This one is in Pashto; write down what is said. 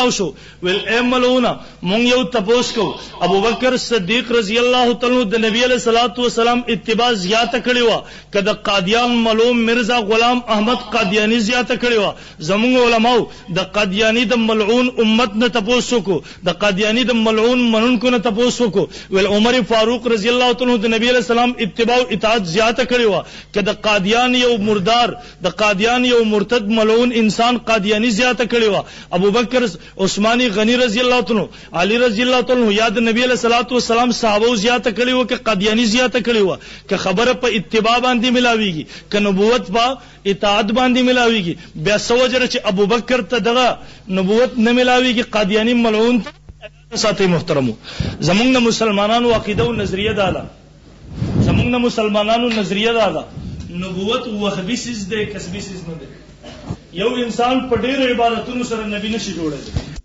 ملاو شو ویل اے ملعونه مونږ یو تپوس کو ابو بکر صدیق رضی الله تعالی د نبی علیہ الصلوۃ والسلام اتباع زیاته کړی و کده قادیان ملعون مرزا غلام احمد قادیانی زیاته کړی و زموږ علماء د قادیانی د ملعون امت نه تپوس کو د قادیانی د ملعون منونکو نه تپوس کو ویل عمر فاروق رضی الله تعالی د نبی علیہ السلام اتباع اطاعت زیاته کړی و کده قادیان یو مردار د قادیان یو مرتد ملعون انسان قادیانی زیاته کړی و ابو بکر عثماني غنی رضی الله تعالی علی رضی الله تعالی یاد نبی علیہ الصلوۃ والسلام صحابه زیاته کړی و ک قادیانی زیاته کړی و ک خبره په اتباع باندې ملاویږي ک نبوت په اطاعت باندې ملاویږي بیا سوجره چې ابو بکر ته دغه نبوت نه ملاویږي قادیانی ملعون ساتي محترمو زمونږ مسلمانانو عقیده او نظریه داله زمونږ مسلمانانو نظریه داله نبوت وهبي سیز ده کسبي سیز نه ده یو انسان په ډېر عبادتونو سره نبی نشي جوړېدل